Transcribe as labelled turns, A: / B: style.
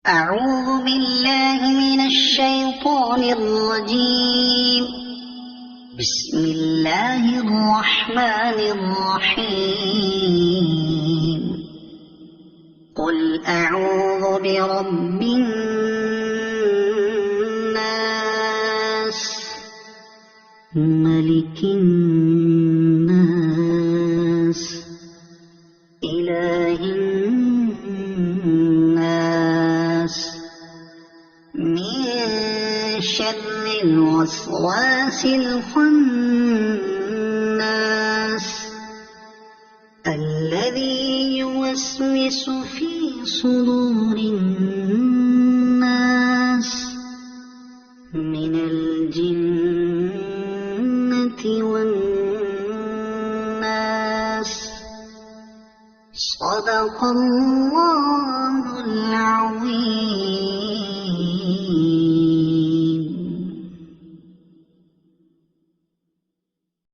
A: أعوذ بالله من الشيطان الرجيم. بسم الله الرحمن الرحيم. قل أعوذ برب الناس، ملك الناس، إله الناس، من شر الوسواس الخناس الذي يوسوس في صدور الناس